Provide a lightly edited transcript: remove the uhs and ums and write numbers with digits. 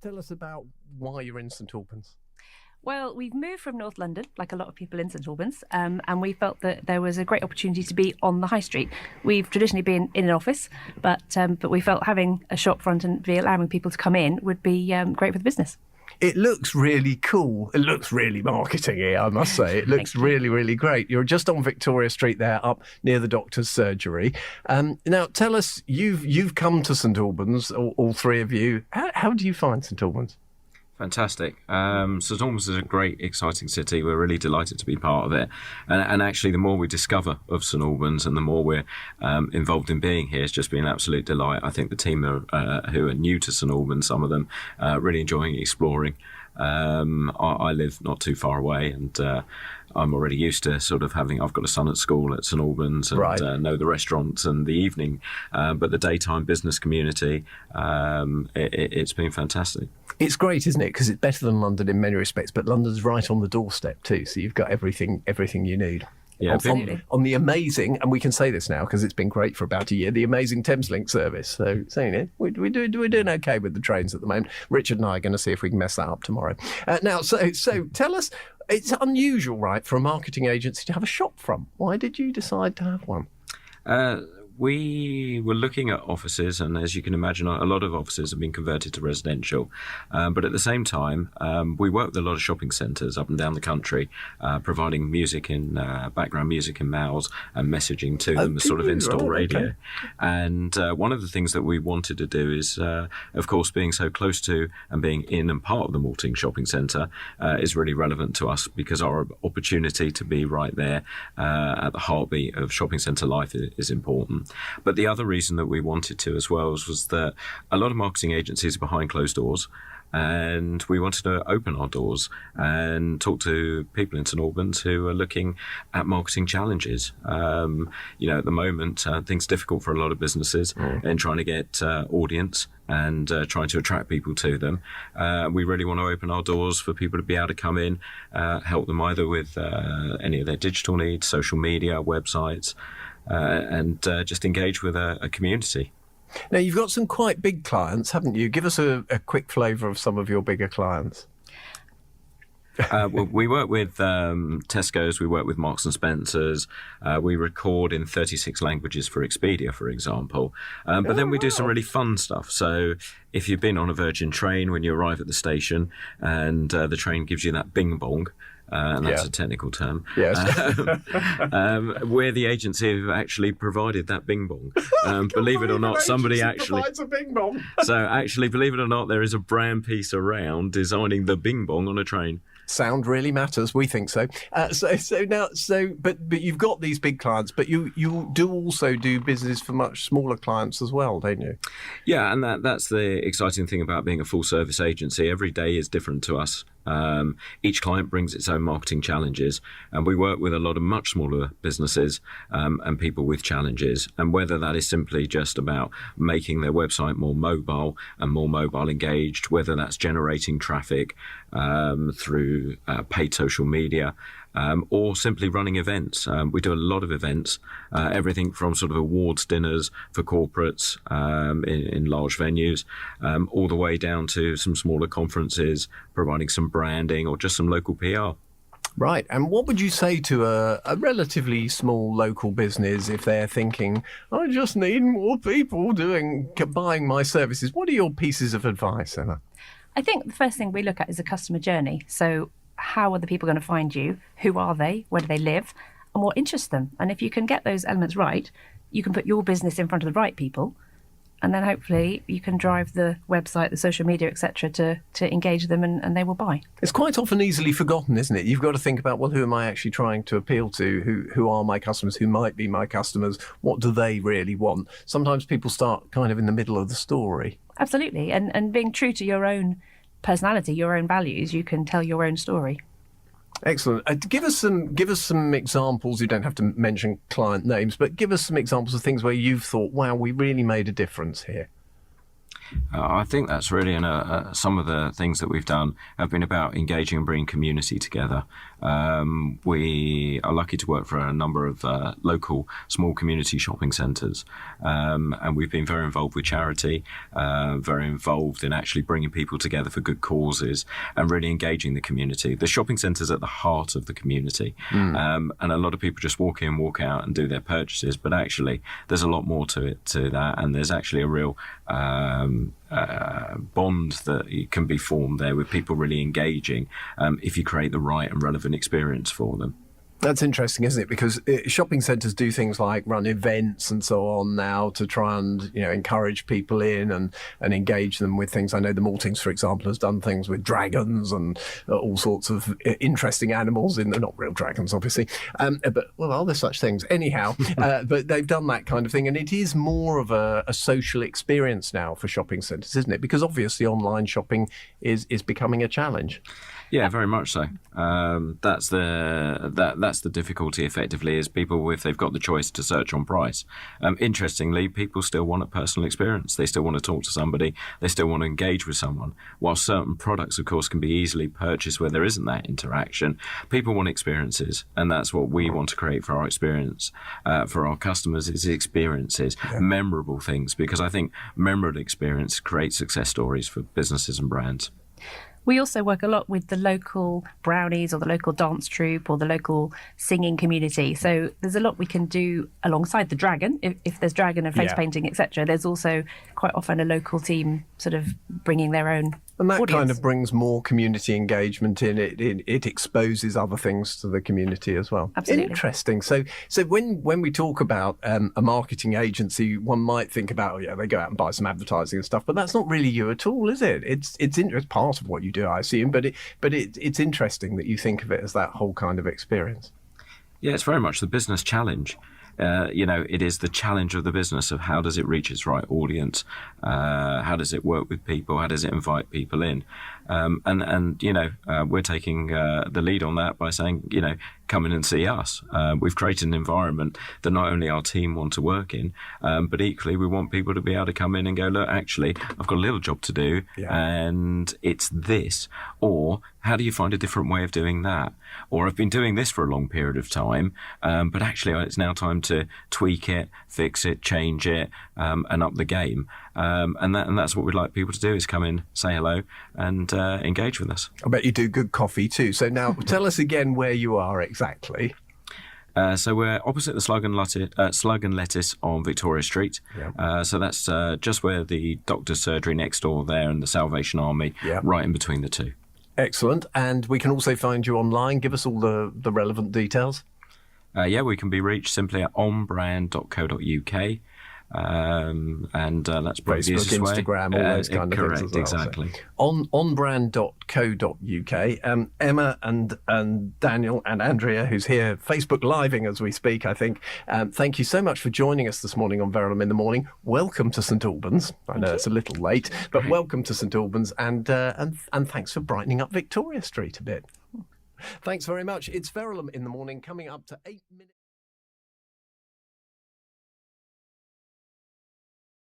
tell us about why you're in St Albans. Well, we've moved from North London, like a lot of people in St Albans, and we felt that there was a great opportunity to be on the high street. We've traditionally been in an office, but we felt having a shop front and be allowing people to come in would be great for the business. It looks really cool. It looks really marketing-y, I must say. It looks really, really great. You're just on Victoria Street there, up near the doctor's surgery. Now, tell us, you've come to St Albans, all three of you. How do you find St Albans? Fantastic. St Albans is a great, exciting city. We're really delighted to be part of it. And actually, the more we discover of St Albans and the more we're involved in being here, it's just been an absolute delight. I think the team who are new to St Albans, some of them, really enjoying exploring. I live not too far away, and I'm already used to sort of I've got a son at school at St Albans and know the restaurants and the evening, but the daytime business community, it's been fantastic. It's great, isn't it? Because it's better than London in many respects, but London's right on the doorstep too, so you've got everything you need. Yeah, absolutely. On the amazing, and we can say this now because it's been great for about a year, the amazing Thameslink service. So, saying it, we're doing okay with the trains at the moment. Richard and I are going to see if we can mess that up tomorrow. Now, so tell us, it's unusual, right, for a marketing agency to have a shop front. Why did you decide to have one? We were looking at offices, and as you can imagine, a lot of offices have been converted to residential. But at the same time, we work with a lot of shopping centres up and down the country, providing music in background music in mouths and messaging to them as sort of in-store radio. Okay. And one of the things that we wanted to do is, of course, being so close to and being in and part of the Malting Shopping Centre is really relevant to us because our opportunity to be right there at the heartbeat of shopping centre life is important. But the other reason that we wanted to as well was that a lot of marketing agencies are behind closed doors, and we wanted to open our doors and talk to people in St Albans who are looking at marketing challenges. At the moment, things are difficult for a lot of businesses in trying to get audience and trying to attract people to them. We really want to open our doors for people to be able to come in, help them either with any of their digital needs, social media, websites, and just engage with a community. Now, you've got some quite big clients, haven't you? Give us a quick flavour of some of your bigger clients. We work with Tesco's, we work with Marks and Spencer's, we record in 36 languages for Expedia, for example. But then we do some really fun stuff. So if you've been on a Virgin train when you arrive at the station and the train gives you that bing bong, and that's a technical term. Yes. We're the agency who actually provided that bing bong. Believe it or not, somebody actually provides a bing bong. So actually, believe it or not, there is a brand piece around designing the bing bong on a train. Sound really matters. We think so. But you've got these big clients, but you do also do business for much smaller clients as well, don't you? Yeah, and that's the exciting thing about being a full service agency. Every day is different to us. Each client brings its own marketing challenges, and we work with a lot of much smaller businesses and people with challenges. And whether that is simply just about making their website more mobile and more mobile engaged, whether that's generating traffic through paid social media, or simply running events. We do a lot of events, everything from sort of awards dinners for corporates in large venues, all the way down to some smaller conferences, providing some branding or just some local PR. Right. And what would you say to a relatively small local business if they're thinking, I just need more people buying my services? What are your pieces of advice, Emma? I think the first thing we look at is a customer journey. So how are the people going to find you? Who are they? Where do they live? And what interests them? And if you can get those elements right, you can put your business in front of the right people. And then hopefully you can drive the website, the social media, etc. to engage them and they will buy. It's quite often easily forgotten, isn't it? You've got to think about, well, who am I actually trying to appeal to? Who are my customers? Who might be my customers? What do they really want? Sometimes people start kind of in the middle of the story. Absolutely. And being true to your own personality, your own values, you can tell your own story. Excellent. Give us some examples. You don't have to mention client names, but give us some examples of things where you've thought, wow, we really made a difference here. I think that's really some of the things that we've done have been about engaging and bringing community together. We are lucky to work for a number of local small community shopping centres, and we've been very involved with charity, very involved in actually bringing people together for good causes and really engaging the community. The shopping centre's at the heart of the community, and a lot of people just walk in, walk out and do their purchases, but actually there's a lot more to that, and there's actually a real bond that can be formed there with people really engaging if you create the right and relevant experience for them. That's interesting, isn't it? Because shopping centres do things like run events and so on now to try and, encourage people in and engage them with things. I know the Maltings, for example, has done things with dragons and all sorts of interesting animals they're not real dragons, obviously. But, well, are there such things? Anyhow, but they've done that kind of thing. And it is more of a social experience now for shopping centres, isn't it? Because obviously online shopping is becoming a challenge. Yeah, very much so. That's the difficulty. Effectively, is people, if they've got the choice to search on price. Interestingly, people still want a personal experience. They still want to talk to somebody. They still want to engage with someone. While certain products, of course, can be easily purchased where there isn't that interaction, people want experiences, and that's what we want to create for our experience, for our customers. Is experiences, memorable things, because I think memorable experience creates success stories for businesses and brands. We also work a lot with the local brownies or the local dance troupe or the local singing community. So there's a lot we can do alongside the dragon. If there's dragon and face painting, etc., there's also quite often a local team sort of bringing their own and that audience. Kind of brings more community engagement in it. It exposes other things to the community as well. Absolutely. Interesting. So when we talk about a marketing agency, one might think about, they go out and buy some advertising and stuff, but that's not really you at all, is it? It's part of what you do, I assume, but it's interesting that you think of it as that whole kind of experience. Yeah, it's very much the business challenge. It is the challenge of the business of how does it reach its right audience? How does it work with people? How does it invite people in? We're taking the lead on that by saying, come in and see us. We've created an environment that not only our team want to work in, but equally we want people to be able to come in and go, look, actually, I've got a little job to do, and it's this. Or how do you find a different way of doing that? Or I've been doing this for a long period of time, but actually it's now time to tweak it, fix it, change it, and up the game. And that's what we'd like people to do, is come in, say hello, and engage with us. I bet you do good coffee too. So now tell us again where you are exactly. So we're opposite the Slug and Lettuce on Victoria Street. So that's just where the doctor's surgery next door there and the Salvation Army, right in between the two. Excellent. And we can also find you online. Give us all the relevant details. We can be reached simply at onbrand.co.uk. That's probably the easiest way. Instagram, all those kind of correct, things as well. Exactly. So onbrand.co.uk. Emma and Daniel and Andrea, who's here Facebook living as we speak, I think. Thank you so much for joining us this morning on Verulam in the Morning. Welcome to St Albans. I know it's a little late, but welcome to St Albans, and thanks for brightening up Victoria Street a bit. Thanks very much. It's Verulam in the Morning, coming up to 8 minutes.